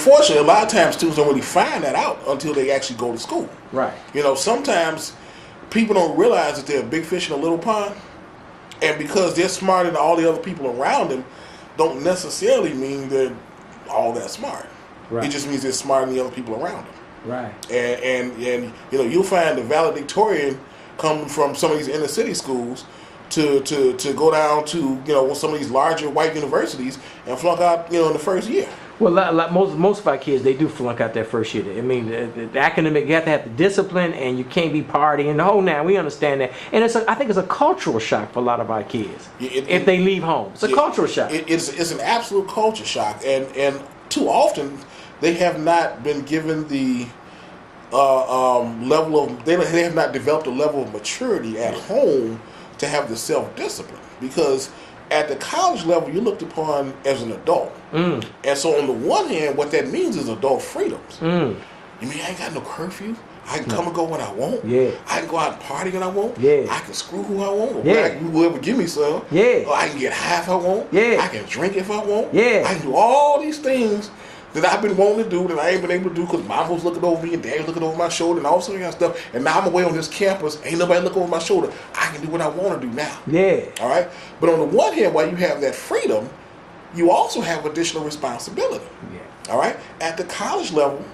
unfortunately, a lot of times students don't really find that out until they actually go to school. Right. You know, sometimes people don't realize that they're a big fish in a little pond, and because they're smarter than all the other people around them, don't necessarily mean they're all that smart. Right. It just means they're smarter than the other people around them. Right. And you know, you'll find the valedictorian come from some of these inner city schools to go down to, you know, some of these larger white universities and flunk out, you know, in the first year. Well, most of our kids, they do flunk out their first year. I mean, the academic, you have to have the discipline, and you can't be partying the whole now. We understand that, and I think it's a cultural shock for a lot of our kids if they leave home. It's a cultural shock. It's an absolute culture shock, and too often they have not been given the level of they have not developed a level of maturity at home to have the self-discipline, because at the college level, you're looked upon as an adult. And so on the one hand, what that means is adult freedoms. You mean I ain't got no curfew? I can come and go when I want. Yeah. I can go out and party when I want. Yeah. I can screw who I want. Or Yeah. whoever give me some. Yeah. Or I can get high if I want. Yeah. I can drink if I want. Yeah. I can do all these things that I've been wanting to do that I ain't been able to do because mom was looking over me and dad was looking over my shoulder and all sorts of stuff. And now I'm away on this campus. Ain't nobody looking over my shoulder. I can do what I want to do now. Yeah. All right? But on the one hand, while you have that freedom, you also have additional responsibility. Yeah. All right? At the college level,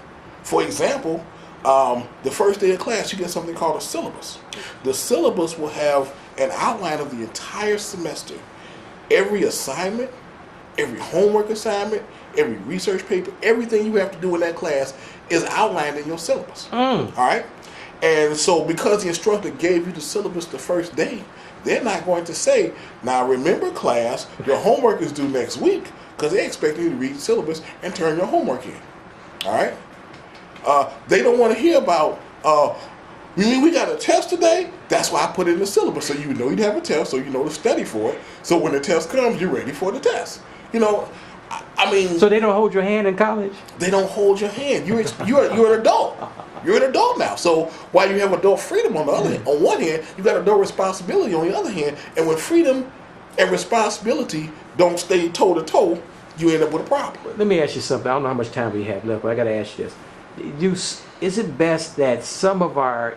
for example, the first day of class, you get something called a syllabus. The syllabus will have an outline of the entire semester. Every assignment, every homework assignment, every research paper, everything you have to do in that class is outlined in your syllabus. All right? And so because the instructor gave you the syllabus the first day, they're not going to say, now remember class, your homework is due next week, because they expect you to read the syllabus and turn your homework in. All right? They don't want to hear about, you mean we got a test today? That's why I put it in the syllabus, so you know you'd have a test, so you know to study for it. So when the test comes, you're ready for the test. You know, I mean... So they don't hold your hand in college? They don't hold your hand. You're an adult. You're an adult now. So while you have adult freedom on the other hand, on one hand, you got adult responsibility on the other hand. And when freedom and responsibility don't stay toe to toe, you end up with a problem. Let me ask you something. I don't know how much time we have left, but I got to ask you this. Is it best that some of our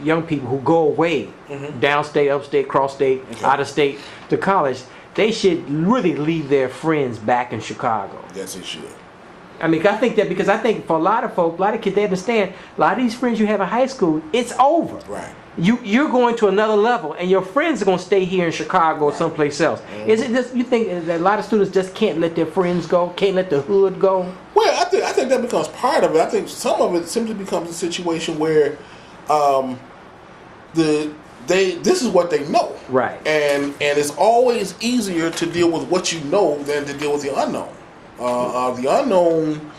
young people who go away, downstate, upstate, cross state, out of state to college, they should really leave their friends back in Chicago? Yes, they should. I mean, I think that because I think for a lot of folks, a lot of kids, they understand a lot of these friends you have in high school, it's over. Right. You're going to another level, and your friends are going to stay here in Chicago or someplace else. Is it just you think that a lot of students just can't let their friends go, can't let the hood go? Well, I think that becomes part of it. I think some of it simply becomes a situation where this is what they know. Right. And it's always easier to deal with what you know than to deal with the unknown. The unknown,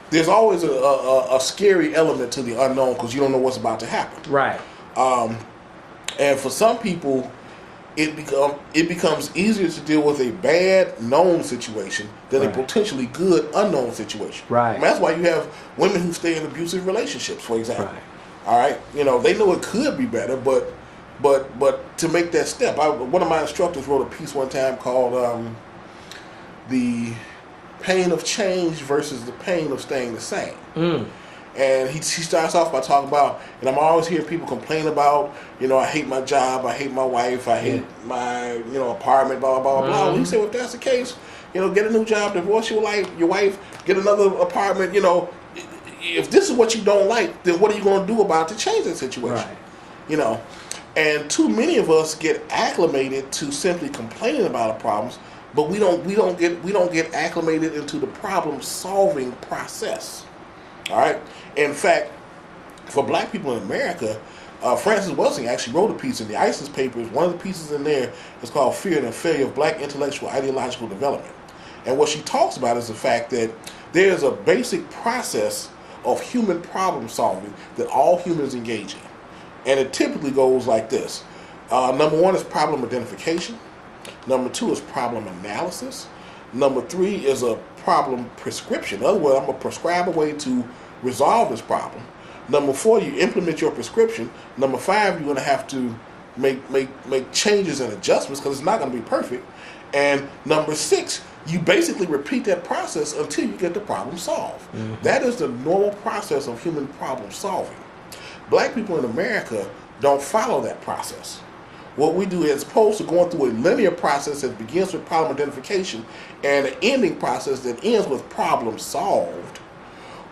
there's always a scary element to the unknown because you don't know what's about to happen. Right. And for some people, it becomes easier to deal with a bad known situation than a potentially good unknown situation. Right. And that's why you have women who stay in abusive relationships, for example. Right. All right. You know, they know it could be better, but to make that step, one of my instructors wrote a piece one time called "The Pain of Change versus the Pain of Staying the Same." And he starts off by talking about, and I'm always hearing people complain about, you know, I hate my job, I hate my wife, I hate my, you know, apartment, blah, blah, blah, blah. Well, he said, well, if that's the case, you know, get a new job, divorce your wife, get another apartment, you know. If this is what you don't like, then what are you going to do about it to change that situation? Right. You know, and too many of us get acclimated to simply complaining about our problems, but we don't get acclimated into the problem-solving process. All right. In fact, for black people in America, Francis Welsing actually wrote a piece in the ISIS papers. One of the pieces in there is called "Fear and Failure of Black Intellectual Ideological Development." And what she talks about is the fact that there's a basic process of human problem solving that all humans engage in. And it typically goes like this. Number one is problem identification. Number two is problem analysis. Number three is a problem prescription. In other words, I'm going to prescribe a way to resolve this problem. Number four, you implement your prescription. Number five, you're going to have to make changes and adjustments because it's not going to be perfect. And number six, you basically repeat that process until you get the problem solved. That is the normal process of human problem solving. Black people in America don't follow that process. What we do, as opposed to going through a linear process that begins with problem identification and an ending process that ends with problem solved,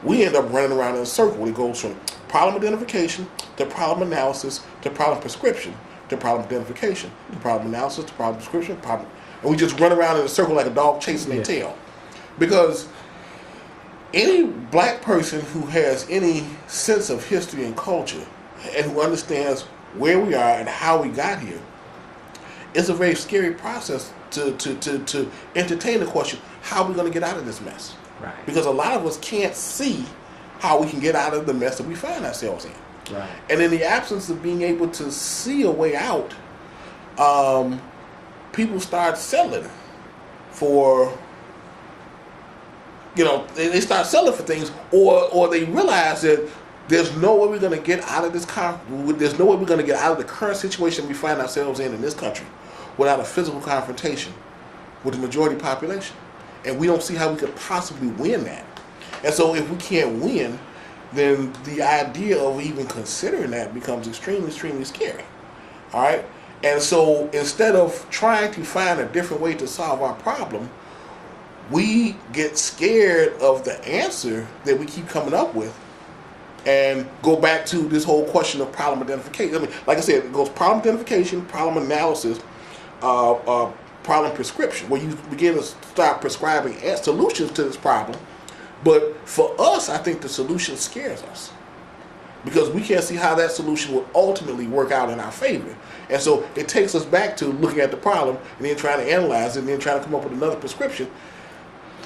we end up running around in a circle. It goes from problem identification to problem analysis to problem prescription to problem identification to problem analysis to problem prescription, and we just run around in a circle like a dog chasing their tail. Because any black person who has any sense of history and culture and who understands where we are and how we got here, it's a very scary process to entertain the question, how are we going to get out of this mess? Right. Because a lot of us can't see how we can get out of the mess that we find ourselves in. Right. And in the absence of being able to see a way out, people start settling for, they start settling for things, or they realize that there's no way we're going to get out of this. There's no way we're going to get out of the current situation we find ourselves in this country without a physical confrontation with the majority population, and we don't see how we could possibly win that. And so, if we can't win, then the idea of even considering that becomes extremely, extremely scary. All right, and so instead of trying to find a different way to solve our problem, we get scared of the answer that we keep coming up with, and go back to this whole question of problem identification. I mean, like I said, it goes problem identification, problem analysis, problem prescription, where you begin to start prescribing solutions to this problem. But for us, I think the solution scares us because we can't see how that solution will ultimately work out in our favor. And so it takes us back to looking at the problem and then trying to analyze it and then trying to come up with another prescription.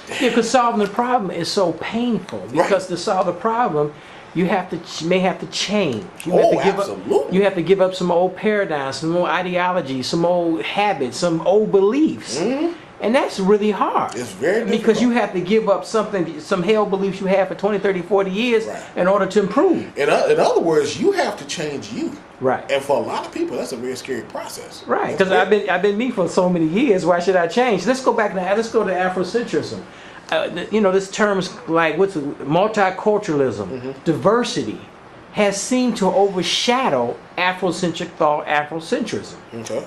Yeah, because solving the problem is so painful. Because to solve the problem, you may have to change. You have to give up some old paradigms, some old ideologies, some old habits, some old beliefs. Mm-hmm. And that's really hard. It's very difficult. Because you have to give up some held beliefs you had for 20, 30, 40 years in order to improve. In other words, you have to change you. Right. And for a lot of people, that's a very scary process. Right. Because I've been me for so many years. Why should I change? Let's go to Afrocentrism. This terms like multiculturalism, diversity, has seemed to overshadow Afrocentric thought, Afrocentrism. Okay.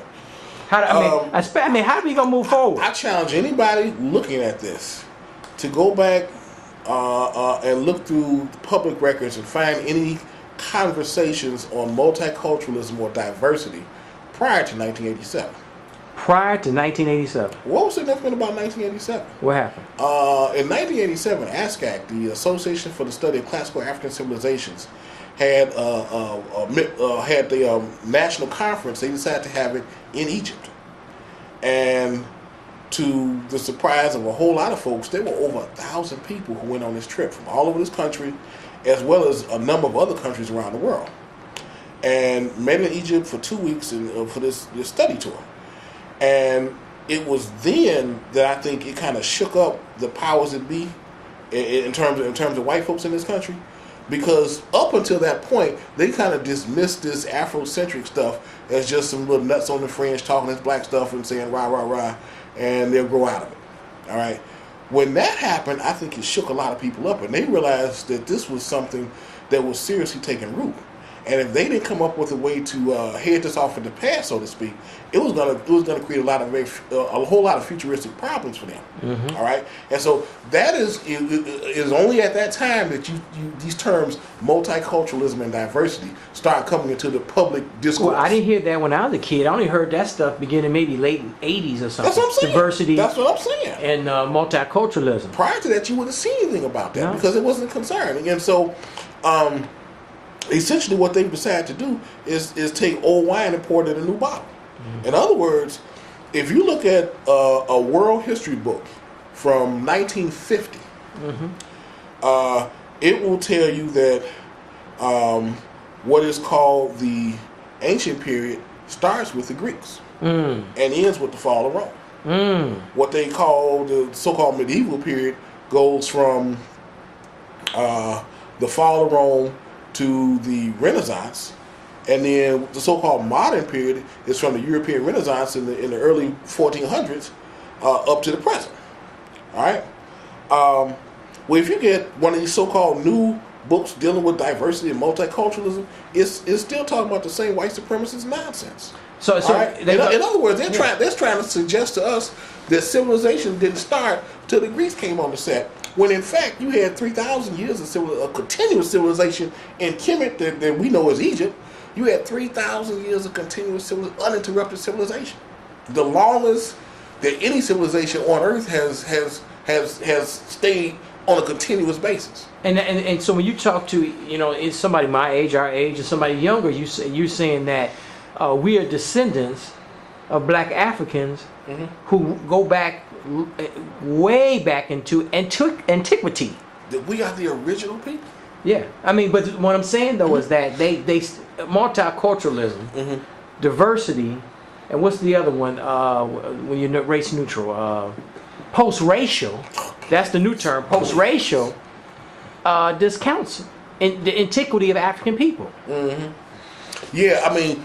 How are we gonna move forward? I challenge anybody looking at this to go back and look through public records and find any conversations on multiculturalism or diversity prior to 1987. Prior to 1987. What was significant about 1987? What happened? In 1987, ASCAC, the Association for the Study of Classical African Civilizations, had the national conference. They decided to have it in Egypt, and to the surprise of a whole lot of folks, there were over 1,000 people who went on this trip from all over this country, as well as a number of other countries around the world, and met in Egypt for 2 weeks for this study tour. And it was then that I think it kind of shook up the powers that be in terms of white folks in this country. Because up until that point, they kind of dismissed this Afrocentric stuff as just some little nuts on the fringe talking this black stuff and saying rah, rah, rah, and they'll grow out of it. All right? When that happened, I think it shook a lot of people up, and they realized that this was something that was seriously taking root. And if they didn't come up with a way to head this off in the past, so to speak, it was gonna create a whole lot of futuristic problems for them. Mm-hmm. All right, and so that is only at that time that these terms multiculturalism and diversity start coming into the public discourse. Well, I didn't hear that when I was a kid. I only heard that stuff beginning maybe late 80s or something. That's what I'm saying. Diversity. That's what I'm saying. And multiculturalism. Prior to that, you wouldn't see anything about that because it wasn't concerning, and so. Essentially, what they've decided to do is take old wine and pour it in a new bottle. Mm-hmm. In other words, if you look at a world history book from 1950, it will tell you that what is called the ancient period starts with the Greeks and ends with the fall of Rome. What they call the so-called medieval period goes from the fall of Rome to the Renaissance, and then the so-called modern period is from the European Renaissance in the early 1400s up to the present. All right. Well, if you get one of these so-called new books dealing with diversity and multiculturalism, it's still talking about the same white supremacist nonsense. So right? In other words, they're trying to suggest to us that civilization didn't start till the Greeks came on the set, when in fact you had 3,000 years of continuous civilization in Kemet that we know as Egypt. You had 3,000 years of continuous uninterrupted civilization, the longest that any civilization on Earth has stayed on a continuous basis. And so when you talk to it's somebody my age, our age, and somebody younger, you're saying that we are descendants of black Africans who go back way back into antiquity. That we are the original people. Yeah, I mean, but what I'm saying though is that they multiculturalism, diversity, and what's the other one? When you're race neutral, post-racial. That's the new term. Post-racial discounts the antiquity of African people. Yeah, I mean,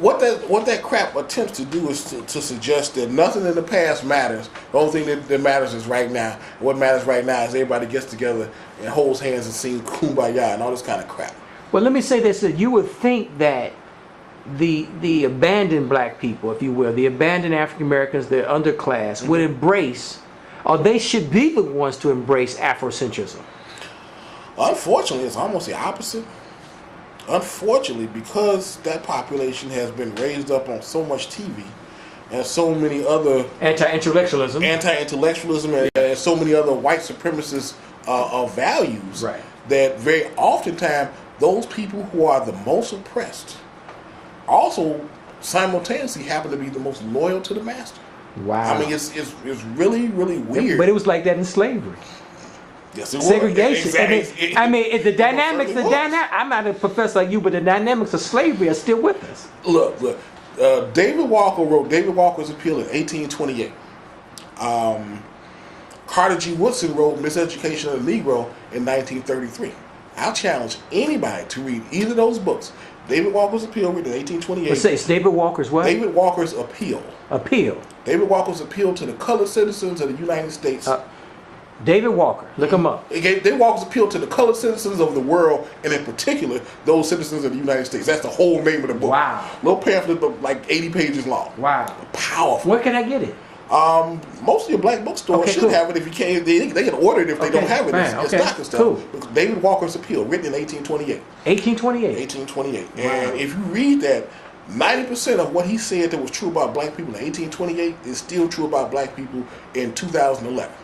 what that crap attempts to do is to suggest that nothing in the past matters. The only thing that matters is right now. What matters right now is everybody gets together and holds hands and sings Kumbaya and all this kind of crap. Well, let me say this: that you would think that the abandoned black people, if you will, the abandoned African Americans, the underclass, would embrace, or they should be the ones to embrace Afrocentrism. Unfortunately, it's almost the opposite. Unfortunately, because that population has been raised up on so much TV and so many other anti-intellectualism and so many other white supremacist values, right, that very oftentimes those people who are the most oppressed also simultaneously happen to be the most loyal to the master. Wow. I mean, it's really, really weird. But it was like that in slavery. Yes, it segregation. Exactly. I mean, the dynamics. I'm not a professor like you, but the dynamics of slavery are still with us. Look. David Walker wrote David Walker's Appeal in 1828. Carter G. Woodson wrote Miseducation of the Negro in 1933. I'll challenge anybody to read either of those books. David Walker's Appeal, written in 1828. Let's say it's David Walker's what? David Walker's Appeal. David Walker's Appeal to the colored citizens of the United States. David Walker, look him up. David Walker's Appeal to the colored citizens of the world, and in particular, those citizens of the United States. That's the whole name of the book. Wow. Little pamphlet, but like 80 pages long. Wow. Powerful. Where can I get it? Most of your black bookstores should have it. If you can't, they can order it if they don't have it. It's stock and stuff. Cool. David Walker's Appeal, written in 1828. 1828. Wow. And if you read that, 90% of what he said that was true about black people in 1828 is still true about black people in 2011.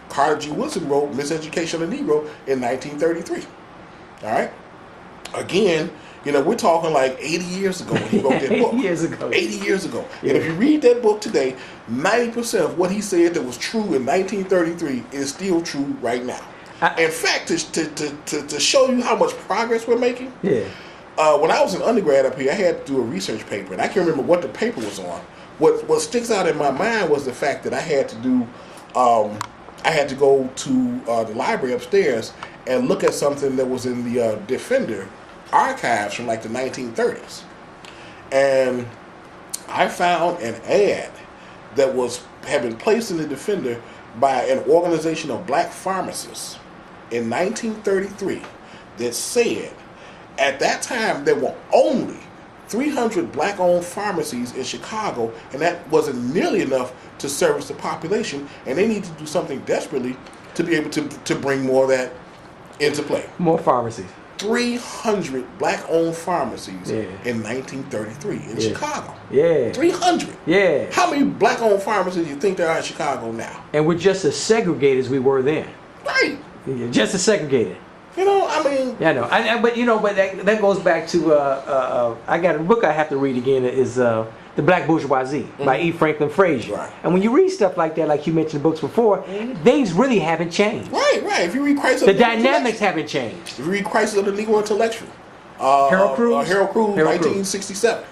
Carter G. Woodson wrote Miseducation of the Negro in 1933. All right? Again, we're talking like 80 years ago when he wrote that book. 80 years ago. Yeah. And if you read that book today, 90% of what he said that was true in 1933 is still true right now. In fact, to show you how much progress we're making, when I was an undergrad up here, I had to do a research paper, and I can't remember what the paper was on. What sticks out in my mind was the fact that I had to do, I had to go to the library upstairs and look at something that was in the Defender archives from like the 1930s. And I found an ad that had been placed in the Defender by an organization of black pharmacists in 1933 that said at that time there were only 300 black-owned pharmacies in Chicago, and that wasn't nearly enough to service the population, and they needed to do something desperately to be able to bring more of that into play. More pharmacies. 300 black-owned pharmacies in 1933 in Chicago. 300. Yeah. How many black-owned pharmacies do you think there are in Chicago now? And we're just as segregated as we were then. Right. Just as segregated. I mean. Yeah, I know. But that goes back to I got a book I have to read again. Is The Black Bourgeoisie by E. Franklin Frazier. Right. And when you read stuff like that, like you mentioned books before, things really haven't changed. Right. If you read Crisis, the dynamics haven't changed. If you read Crisis of the Negro Intellectual, Harold Cruz, 1967.